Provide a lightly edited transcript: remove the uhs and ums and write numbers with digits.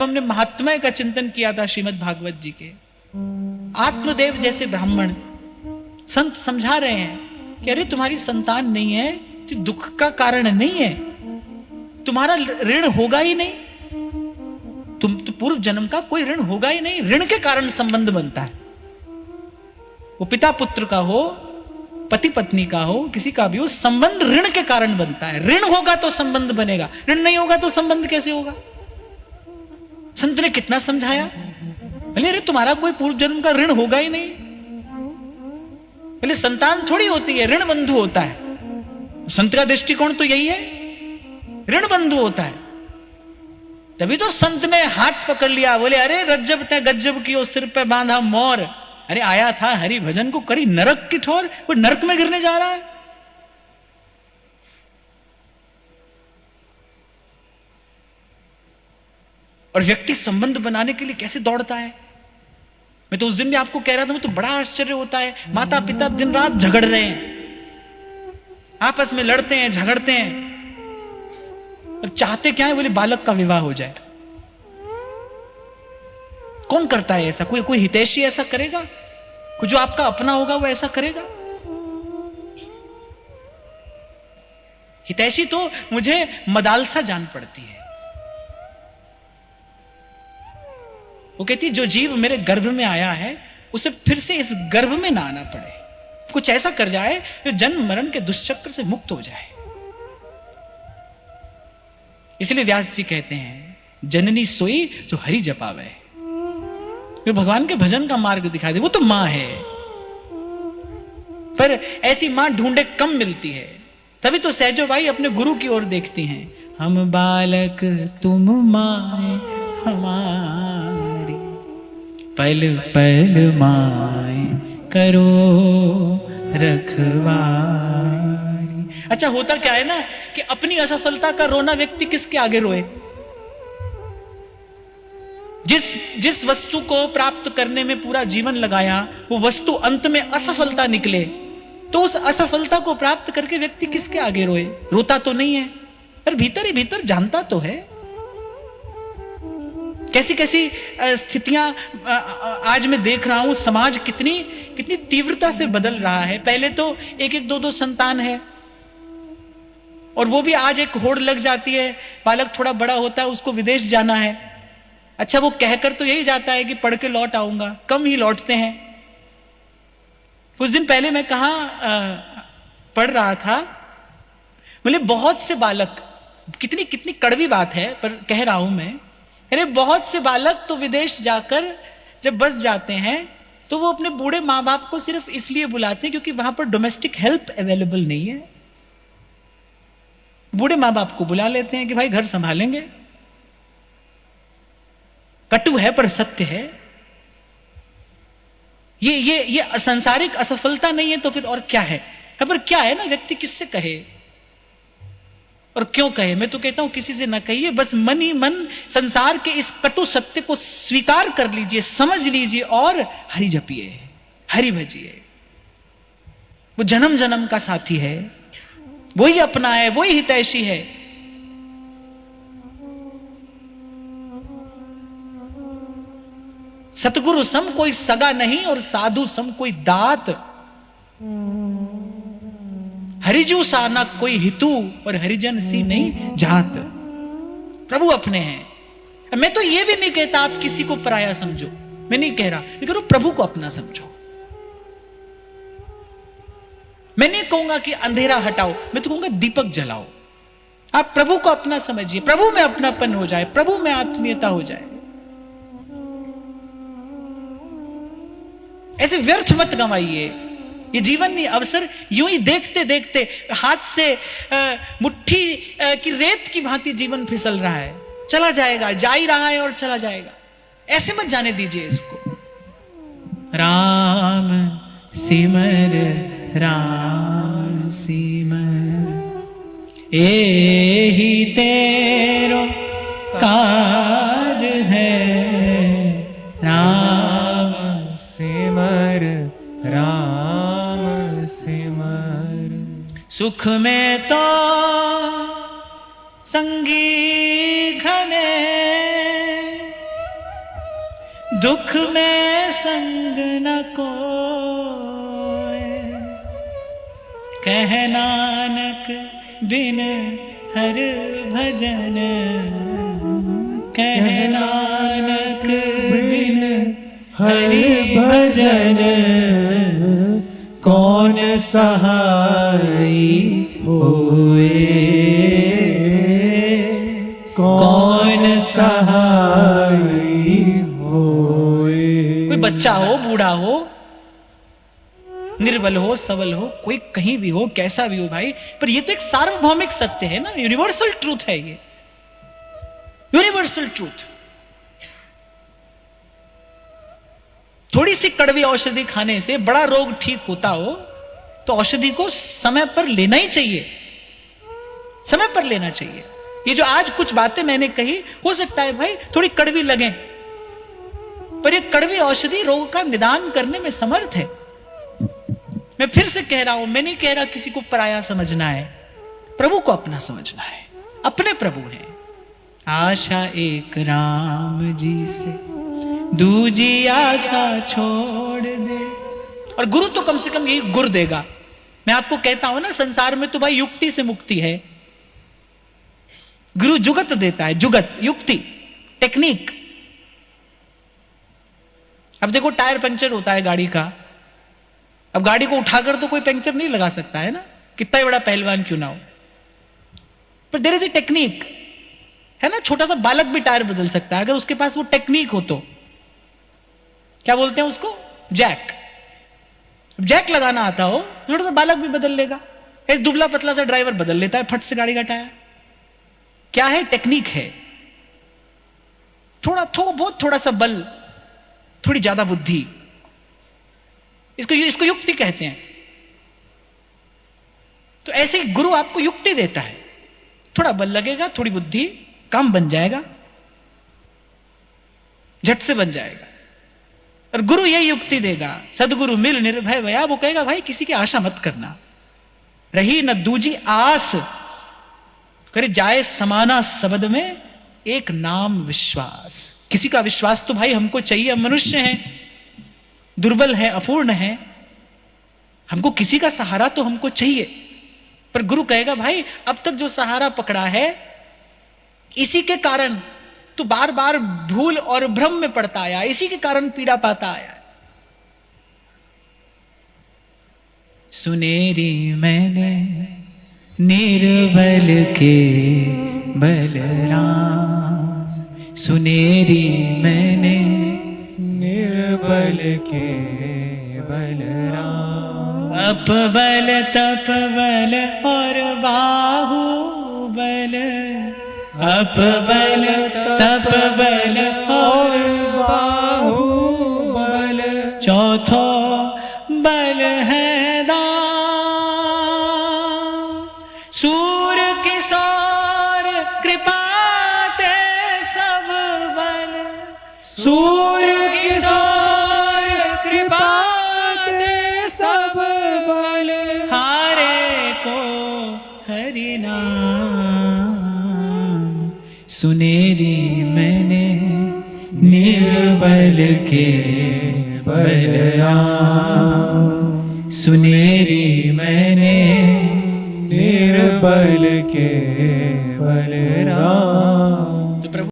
हमने महात्मा का चिंतन किया था श्रीमद् भागवत जी के। आत्मदेव जैसे ब्राह्मण संत समझा रहे हैं कि अरे तुम्हारी संतान नहीं है तो दुख का कारण नहीं है, तुम्हारा ऋण होगा ही नहीं, तुम तो पूर्व जन्म का कोई ऋण होगा ही नहीं। ऋण के कारण संबंध बनता है, वो पिता पुत्र का हो, पति पत्नी का हो, किसी का भी हो, संबंध ऋण के कारण बनता है। ऋण होगा तो संबंध बनेगा, ऋण नहीं होगा तो संबंध कैसे होगा। संत ने कितना समझाया, बोले अरे तुम्हारा कोई पूर्व जन्म का ऋण होगा ही नहीं। बोले संतान थोड़ी होती है, ऋण बंधु होता है। संत का दृष्टिकोण तो यही है, ऋण बंधु होता है। तभी तो संत ने हाथ पकड़ लिया, बोले अरे रज्जब ते गज्जब की सिर पे बांधा मोर, अरे आया था हरि भजन को करी नरक की ठोर, वो नरक में गिरने जा रहा है। और व्यक्ति संबंध बनाने के लिए कैसे दौड़ता है। मैं तो उस दिन भी आपको कह रहा था, मैं तो बड़ा आश्चर्य होता है, माता पिता दिन रात झगड़ रहे हैं, आपस में लड़ते हैं, झगड़ते हैं, और चाहते क्या है, बोले बालक का विवाह हो जाए। कौन करता है ऐसा? कोई हितैषी ऐसा करेगा? कोई जो आपका अपना होगा वो ऐसा करेगा? हितैषी तो मुझे मदालसा जान पड़ती है। वो कहती जो जीव मेरे गर्भ में आया है उसे फिर से इस गर्भ में ना आना पड़े, कुछ ऐसा कर जाए जो जन्म मरण के दुष्चक्र से मुक्त हो जाए। इसलिए व्यास जी कहते हैं जननी सोई जो हरि जपावे, जो भगवान के भजन का मार्ग दिखा दे, वो तो मां है। पर ऐसी मां ढूंढे कम मिलती है, तभी तो सहजो भाई अपने गुरु की ओर देखती हैं। हम बालक तुम माए हमारी, पल पल माए करो रखवारी। अच्छा होता क्या है ना कि अपनी असफलता का रोना व्यक्ति किसके आगे रोए? जिस वस्तु को प्राप्त करने में पूरा जीवन लगाया, वो वस्तु अंत में असफलता निकले, तो उस असफलता को प्राप्त करके व्यक्ति किसके आगे रोए? रोता तो नहीं है, पर भीतर ही भीतर जानता तो है। कैसी कैसी स्थितियां आज मैं देख रहा हूं, समाज कितनी तीव्रता से बदल रहा है। पहले तो एक एक दो संतान है, और वो भी आज एक होड़ लग जाती है, बालक थोड़ा बड़ा होता है, उसको विदेश जाना है। अच्छा वो कहकर तो यही जाता है कि पढ़ के लौट आऊंगा, कम ही लौटते हैं। कुछ दिन पहले मैं कहां पढ़ रहा था, बोले बहुत से बालक, कितनी कड़वी बात है पर कह रहा हूं मैं, अरे बहुत से बालक तो विदेश जाकर जब बस जाते हैं तो वो अपने बूढ़े माँ बाप को सिर्फ इसलिए बुलाते हैं क्योंकि वहां पर डोमेस्टिक हेल्प अवेलेबल नहीं है। बूढ़े माँ बाप को बुला लेते हैं कि भाई घर संभालेंगे। कटु है पर सत्य है। ये सांसारिक असफलता नहीं है तो फिर और क्या है? पर क्या है ना, व्यक्ति किससे कहे और क्यों कहे? मैं तो कहता हूं किसी से ना कहिए, बस मन ही मन संसार के इस कटु सत्य को स्वीकार कर लीजिए, समझ लीजिए और हरि जपिए, हरि भजिए। वो जन्म जन्म का साथी है, वही अपना है, वही हितैषी है। सतगुरु सम कोई सगा नहीं और साधु सम कोई दात, हरिजू सा ना कोई हितू और हरिजन सी नहीं जात। प्रभु अपने हैं। मैं तो ये भी नहीं कहता आप किसी को पराया समझो, मैं नहीं कह रहा, मैं कह रहा हूं प्रभु को अपना समझो। मैं नहीं कहूंगा कि अंधेरा हटाओ, मैं तो कहूंगा दीपक जलाओ। आप प्रभु को अपना समझिए, प्रभु में अपनापन हो जाए, प्रभु में आत्मीयता हो जाए। ऐसे व्यर्थ मत गंवाइए ये जीवन नहीं, अवसर यूं ही देखते देखते हाथ से मुट्ठी की रेत की भांति जीवन फिसल रहा है, चला जाएगा, जा ही रहा है और चला जाएगा। ऐसे मत जाने दीजिए इसको। राम सिमर राम सिमर एहि तेरो काज है, राम सिमर राम सिमर। सुख में तो संगी घने दुख में संग न कोय, कह नानक बिन हर भजन, कह नानक बिन हर भजन, कौन सहाई होए, कौन सहाई होए। कोई बच्चा हो, बूढ़ा हो, निर्बल हो, सबल हो, कोई कहीं भी हो, कैसा भी हो भाई, पर ये तो एक सार्वभौमिक सत्य है ना, यूनिवर्सल ट्रूथ है ये, यूनिवर्सल ट्रूथ। थोड़ी सी कड़वी औषधि खाने से बड़ा रोग ठीक होता हो तो औषधि को समय पर लेना ही चाहिए, समय पर लेना चाहिए। ये जो आज कुछ बातें मैंने कही, हो सकता है भाई थोड़ी कड़वी लगे, पर ये कड़वी औषधि रोग का निदान करने में समर्थ है। मैं फिर से कह रहा हूं, मैं नहीं कह रहा किसी को पराया समझना है, प्रभु को अपना समझना है, अपने प्रभु हैं। आशा एक राम जी से, दूजी आशा छोड़ दे। और गुरु तो कम से कम यही गुर देगा। मैं आपको कहता हूं ना, संसार में तो भाई युक्ति से मुक्ति है, गुरु जुगत देता है, जुगत, युक्ति, टेक्निक। अब देखो टायर पंचर होता है गाड़ी का, अब गाड़ी को उठाकर तो कोई पंचर नहीं लगा सकता है ना, कितना ही बड़ा पहलवान क्यों ना हो, पर देयर इज ए टेक्निक, है ना। छोटा सा बालक भी टायर बदल सकता है अगर उसके पास वो टेक्निक हो तो। क्या बोलते हैं उसको, जैक। जैक लगाना आता हो, छोटा सा बालक भी बदल लेगा। एक दुबला पतला सा ड्राइवर बदल लेता है फट से गाड़ी का टायर। क्या है, टेक्निक है। बहुत थोड़ा सा बल, थोड़ी ज्यादा बुद्धि, इसको युक्ति कहते हैं। तो ऐसे ही गुरु आपको युक्ति देता है, थोड़ा बल लगेगा, थोड़ी बुद्धि, काम बन जाएगा, झट से बन जाएगा। और गुरु यही युक्ति देगा, सदगुरु मिल निर्भय भया। वो कहेगा भाई किसी की आशा मत करना, रही न दूजी आस, करे जाए समाना शब्द में एक नाम विश्वास। किसी का विश्वास तो भाई हमको चाहिए, हम मनुष्य हैं, दुर्बल है, अपूर्ण है, हमको किसी का सहारा तो हमको चाहिए। पर गुरु कहेगा भाई अब तक जो सहारा पकड़ा है, इसी के कारण तू बार बार भूल और भ्रम में पड़ता आया, इसी के कारण पीड़ा पाता आया। सुनेरी मैंने निर्बल के बलरास, सुनेरी मैंने निर्बल के बलराम। अपबल तपबल और बाहुबल, अपबल तपबल और बाहुबल, चौथो बल है दाम। सूर किशोर कृपा ते सब बल, सूर किशोर कृपा ते सब बल, हारे को हरि नाम। सुनेरी मैंने निर्बल के बलराम, सुनेरी मैंने निर्बल के बलराम।